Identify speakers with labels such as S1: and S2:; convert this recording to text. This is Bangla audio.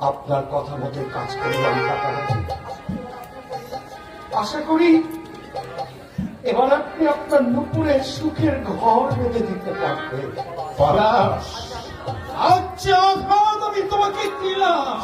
S1: আপনার কথা মতো কাজ করলাম কাকাবাজি। আশা করি এবার আপনি আপনার নুপুরের সুখের ঘর বেঁধে দিতে পারবেন।
S2: পলাশ, আচ্ছা আমি তোমাকে দিলাম,